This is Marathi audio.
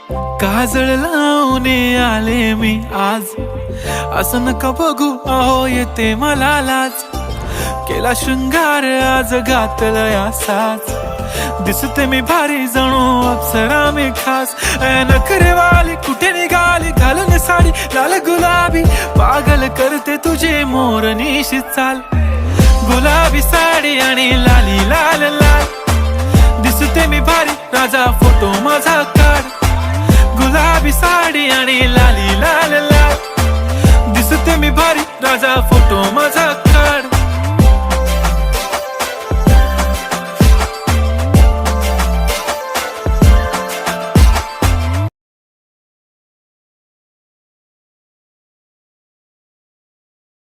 काजळ लावून आले मी आज, असं नका बघू अहो येते मला लाज. केला शृंगार आज घातला या साज, दिसते मी भारी जणू अप्सरा मी खास. नखरेवाली कुठे निघाली घालून साडी लाल गुलाबी, पागल करते तुझे मोरनीशी चाल. गुलाबी साडी आणि लाली लाल लाल, दिसते मी भारी राजा फोटो माझा काढ. गुलाबी साडी आणि लाली लाल लाल, दिसते मी भारी राजा फोटो